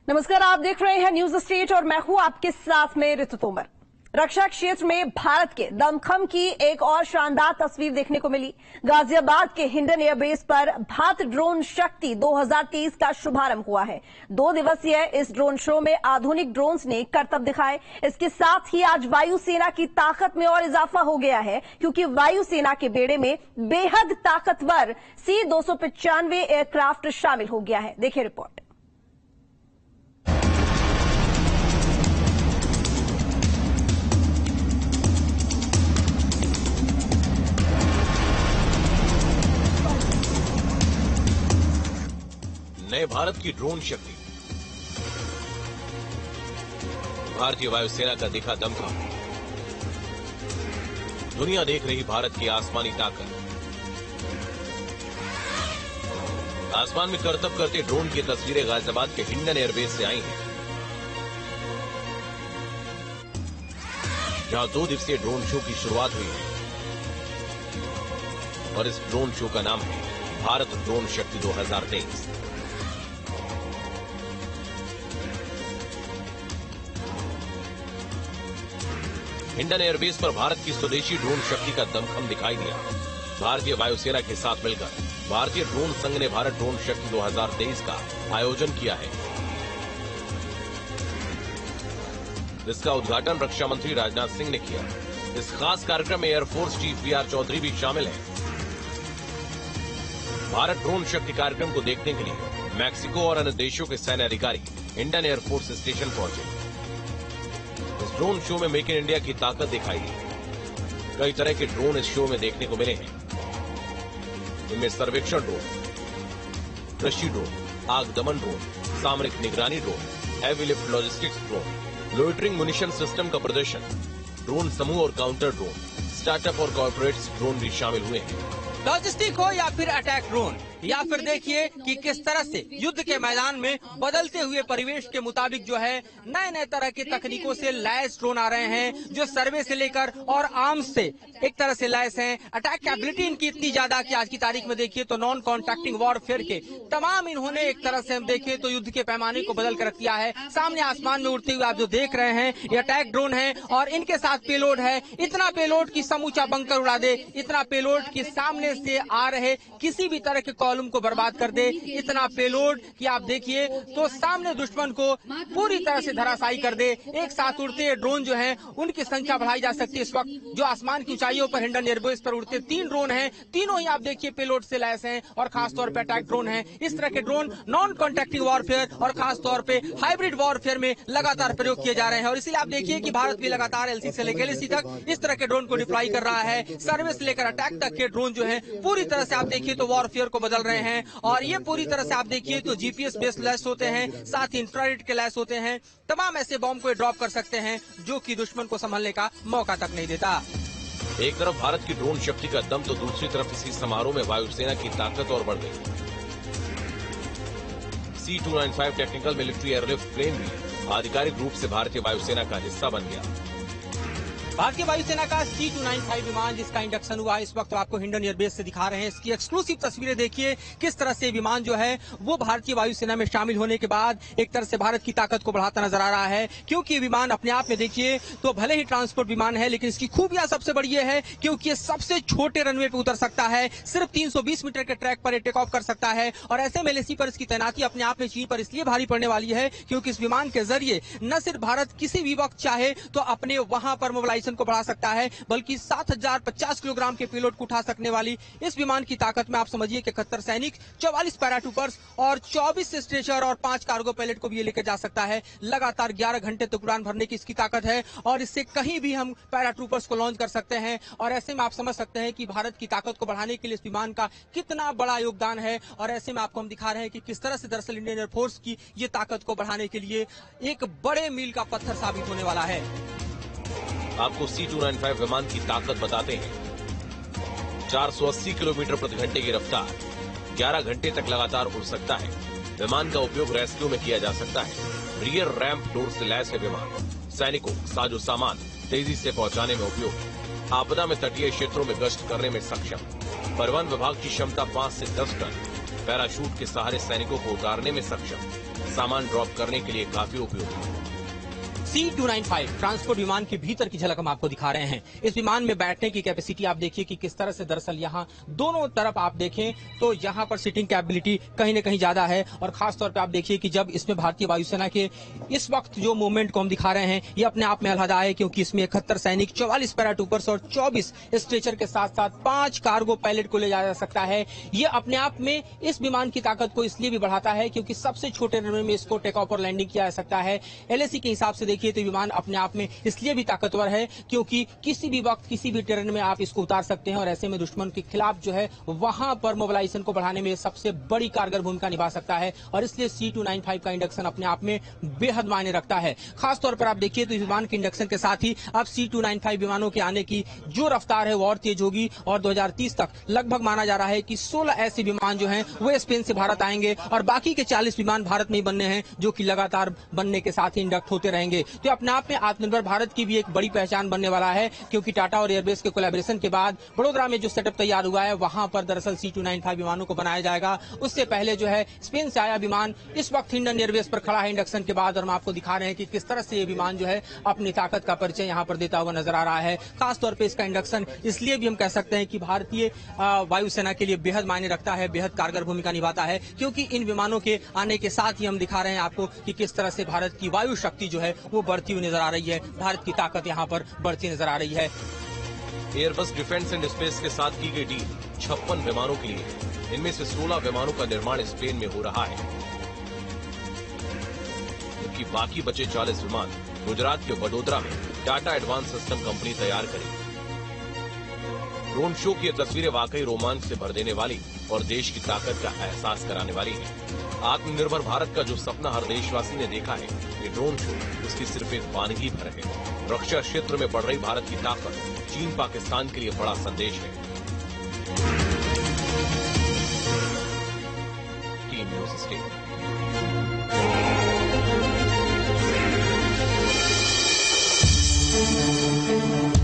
नमस्कार, आप देख रहे हैं न्यूज स्टेट और मैं हूं आपके साथ में ऋतु तोमर। रक्षा क्षेत्र में भारत के दमखम की एक और शानदार तस्वीर देखने को मिली। गाजियाबाद के हिंडन एयरबेस पर भारत ड्रोन शक्ति 2023 का शुभारंभ हुआ है। 2 दिवसीय इस ड्रोन शो में आधुनिक ड्रोन्स ने करतब दिखाए। इसके साथ ही आज वायुसेना की ताकत में और इजाफा हो गया है, क्योंकि वायुसेना के बेड़े में बेहद ताकतवर C-295 एयरक्राफ्ट शामिल हो गया है। देखिए रिपोर्ट। नए भारत की ड्रोन शक्ति, भारतीय वायुसेना का दिखा दमखम। दुनिया देख रही भारत की आसमानी ताकत। आसमान में करतब करते ड्रोन की तस्वीरें गाजियाबाद के हिंडन एयरबेस से आई हैं, जहां 2 दिवसीय ड्रोन शो की शुरुआत हुई है। और इस ड्रोन शो का नाम है भारत ड्रोन शक्ति 2023। हिंडन एयरबेस पर भारत की स्वदेशी ड्रोन शक्ति का दमखम दिखाई दिया। भारतीय वायुसेना के साथ मिलकर भारतीय ड्रोन संघ ने भारत ड्रोन शक्ति 2023 का आयोजन किया है। इसका उद्घाटन रक्षा मंत्री राजनाथ सिंह ने किया। इस खास कार्यक्रम में air force chief V R Chaudhary भी शामिल हैं। भारत ड्रोन शक्ति कार्यक्रम को देखने के लिए मैक्सिको और अन्य देशों के सैन्य अधिकारी हिंडन एयरफोर्स स्टेशन पहुंचे। इस ड्रोन शो में मेक इन इंडिया की ताकत दिखाई दी। कई तरह के ड्रोन इस शो में देखने को मिले हैं। इनमें सर्वेक्षण ड्रोन, कृषि ड्रोन, आग दमन ड्रोन, सामरिक निगरानी drone, heavy lift logistics drone, loitering munition system का प्रदर्शन, ड्रोन समूह और काउंटर ड्रोन, स्टार्टअप और कॉर्पोरेट्स ड्रोन भी शामिल हुए हैं। लॉजिस्टिक हो या फिर अटैक ड्रोन, या फिर देखिए कि किस तरह से युद्ध के मैदान में बदलते हुए परिवेश के मुताबिक जो है नए नए तरह की तकनीकों से लैस ड्रोन आ रहे हैं, जो सर्वे से लेकर और आर्म्स से एक तरह से लैस हैं। अटैक कैपेबिलिटी इनकी इतनी ज्यादा कि आज की तारीख में देखिए तो नॉन कॉन्टैक्टिंग वॉरफेयर के तमाम इन्होंने एक तरह से हम देखें तो युद्ध के पैमाने को बदल कर रख दिया है। सामने आसमान में उड़ते हुए आप जो देख रहे हैं ये अटैक ड्रोन है और इनके साथ पेलोड है। इतना पेलोड की समूचा बंकर उड़ा दे, इतना पेलोड की सामने से आ रहे किसी भी तरह के कॉलम को बर्बाद कर दे, इतना पेलोड कि आप देखिए तो सामने दुश्मन को पूरी तरह से धराशायी कर दे। एक साथ उड़ते ड्रोन जो हैं उनकी संख्या बढ़ाई जा सकती है। इस वक्त जो आसमान की ऊंचाइयों पर हिंडन एयरबेस पर उड़ते 3 ड्रोन हैं, तीनों ही आप देखिए पेलोड से लैस हैं और खासतौर पर अटैक ड्रोन है। इस तरह के ड्रोन नॉन कॉन्टैक्टिंग वॉरफेयर और खासतौर पे हाइब्रिड वॉरफेयर में लगातार प्रयोग किए जा रहे हैं। और इसीलिए आप देखिए कि भारत भी लगातार LC से लेकर LC तक इस तरह के ड्रोन को डिप्लॉय कर रहा है। सर्वे से लेकर अटैक तक के ड्रोन जो है पूरी तरह से आप देखिए तो वॉरफेयर को बदल रहे हैं। और ये पूरी तरह से आप देखिए तो GPS बेस्ड लैस होते हैं, साथ ही इंफ्रारेड के लैस होते हैं। तमाम ऐसे बॉम्ब को ड्रॉप कर सकते हैं जो कि दुश्मन को संभलने का मौका तक नहीं देता। एक तरफ भारत की ड्रोन शक्ति का दम तो दूसरी तरफ इसी समारोह में वायुसेना की ताकत और बढ़ गई। C-295 technical military airlift plane भी आधिकारिक रूप से भारतीय वायुसेना का हिस्सा बन गया। भारतीय वायुसेना का C-295 विमान जिसका इंडक्शन हुआ इस वक्त आपको हिंडन एयरबेस से दिखा रहे हैं। इसकी एक्सक्लूसिव तस्वीरें देखिए किस तरह से विमान जो है वो भारतीय वायुसेना में शामिल होने के बाद एक तरह से भारत की ताकत को बढ़ाता नजर आ रहा है। क्योंकि ये विमान अपने आप में देखिए तो भले ही ट्रांसपोर्ट विमान है, लेकिन इसकी खूबियां सबसे बड़ी ये है क्योंकि ये सबसे छोटे रनवे पे उतर सकता है। सिर्फ 320 मीटर के ट्रैक पर टेक ऑफ कर सकता है। और ऐसे में LAC पर इसकी तैनाती अपने आप में चीन पर इसलिए भारी पड़ने वाली है क्योंकि इस विमान के जरिए न सिर्फ भारत किसी भी वक्त चाहे तो अपने वहां पर मोबिलाइजेशन को बढ़ा सकता है, बल्कि 7050 किलोग्राम के पेलोड को उठा सकने वाली इस विमान की ताकत में आप समझिए कि 71 सैनिक, 44 पैराट्रूपर्स और 24 स्ट्रेचर और 5 कार्गो पायलट को भी ये लेकर जा सकता है। लगातार 11 घंटे तक उड़ान भरने की इसकी ताकत है और इससे कहीं भी हम पैराट्रूपर्स को लॉन्च कर सकते हैं। और ऐसे में आप समझ सकते हैं कि भारत की ताकत को बढ़ाने के लिए इस विमान का कितना बड़ा योगदान है। और ऐसे में आपको हम दिखा रहे हैं कि किस तरह से दरअसल इंडियन एयरफोर्स की ये ताकत को बढ़ाने के लिए एक बड़े मील का पत्थर साबित होने वाला है। आपको C-295 विमान की ताकत बताते हैं। 480 किलोमीटर प्रति घंटे की रफ्तार, 11 घंटे तक लगातार उड़ सकता है। विमान का उपयोग रेस्क्यू में किया जा सकता है। रियर रैंप डोर से लैस है विमान। सैनिकों, साजो सामान तेजी से पहुंचाने में उपयोग। आपदा में तटीय क्षेत्रों में गश्त करने में सक्षम। परिवहन विभाग की क्षमता 5 से 10 टन। पैराशूट के सहारे सैनिकों को उतारने में सक्षम। सामान ड्रॉप करने के लिए काफी उपयोगी है। C-295 ट्रांसपोर्ट विमान के भीतर की झलक हम आपको दिखा रहे हैं। इस विमान में बैठने की कैपेसिटी आप देखिए कि किस तरह से दरअसल यहाँ दोनों तरफ आप देखें तो यहाँ पर सीटिंग कैपेबिलिटी कहीं न कहीं ज्यादा है। और खास तौर पे आप देखिए कि जब इसमें भारतीय वायुसेना के इस वक्त जो मूवमेंट को हम दिखा रहे हैं ये अपने आप में अलहदा है, क्योंकि इसमें 71 सैनिक, 44 पैराट्रूपर्स और 24 स्ट्रेचर के साथ साथ 5 कार्गो पायलट को ले जाया जा सकता है। ये अपने आप में इस विमान की ताकत को इसलिए भी बढ़ाता है क्योंकि सबसे छोटे रनवे में इसको टेक ऑफ और लैंडिंग किया जा सकता है। LAC के हिसाब से देखिए तो विमान अपने आप में इसलिए भी ताकतवर है क्योंकि किसी भी वक्त किसी भी टेरेन में आप इसको उतार सकते हैं और ऐसे में दुश्मन के खिलाफ जो है वहां पर मोबिलाइजेशन को बढ़ाने में सबसे बड़ी कारगर भूमिका निभा सकता है। और इसलिए C-295 का इंडक्शन अपने आप में बेहद मायने रखता है। खास तौर पर आप देखिए तो इस विमान के इंडक्शन के साथ ही अब C-295 विमानों के आने की जो रफ्तार है वो और तेज होगी और 2030 तक लगभग माना जा रहा है कि 16 ऐसे विमान जो हैं वो स्पेन से भारत आएंगे और बाकी के 40 विमान भारत में ही बनने हैं, जो कि लगातार बनने के साथ ही इंडक्ट होते रहेंगे। तो अपने आप में आत्मनिर्भर भारत की भी एक बड़ी पहचान बनने वाला है, क्योंकि टाटा और एयरबेस के कोलैबोरेशन के बाद वडोदरा में जो सेटअप तैयार हुआ है वहां पर दरअसल C-295 विमानों को बनाया जाएगा। उससे पहले जो है स्पेन से आया विमान इस वक्त इंडियन एयरबेस पर खड़ा है इंडक्शन के बाद, और हम आपको दिखा रहे हैं कि किस तरह से ये विमान जो है अपनी ताकत का परिचय यहाँ पर देता हुआ नजर आ रहा है। खासतौर पर इसका इंडक्शन इसलिए भी हम कह सकते हैं कि भारतीय वायुसेना के लिए बेहद मायने रखता है, बेहद कारगर भूमिका निभाता है, क्योंकि इन विमानों के आने के साथ ही हम दिखा रहे हैं आपको कि किस तरह से भारत की वायु शक्ति जो है वो बढ़ती हुई नजर आ रही है, भारत की ताकत यहाँ पर बढ़ती नजर आ रही है। एयरबस डिफेंस एंड स्पेस के साथ की गई डील 56 विमानों के लिए, इनमें से 16 विमानों का निर्माण स्पेन में हो रहा है, जबकि बाकी बचे 40 विमान गुजरात के वडोदरा में टाटा एडवांस सिस्टम कंपनी तैयार करेगी। ड्रोन शो की ये तस्वीरें वाकई रोमांच से भर देने वाली और देश की ताकत का एहसास कराने वाली है। आत्मनिर्भर भारत का जो सपना हर देशवासी ने देखा है, ये ड्रोन शो उसकी सिर्फ एक वानगी भर है। रक्षा क्षेत्र में बढ़ रही भारत की ताकत चीन पाकिस्तान के लिए बड़ा संदेश है।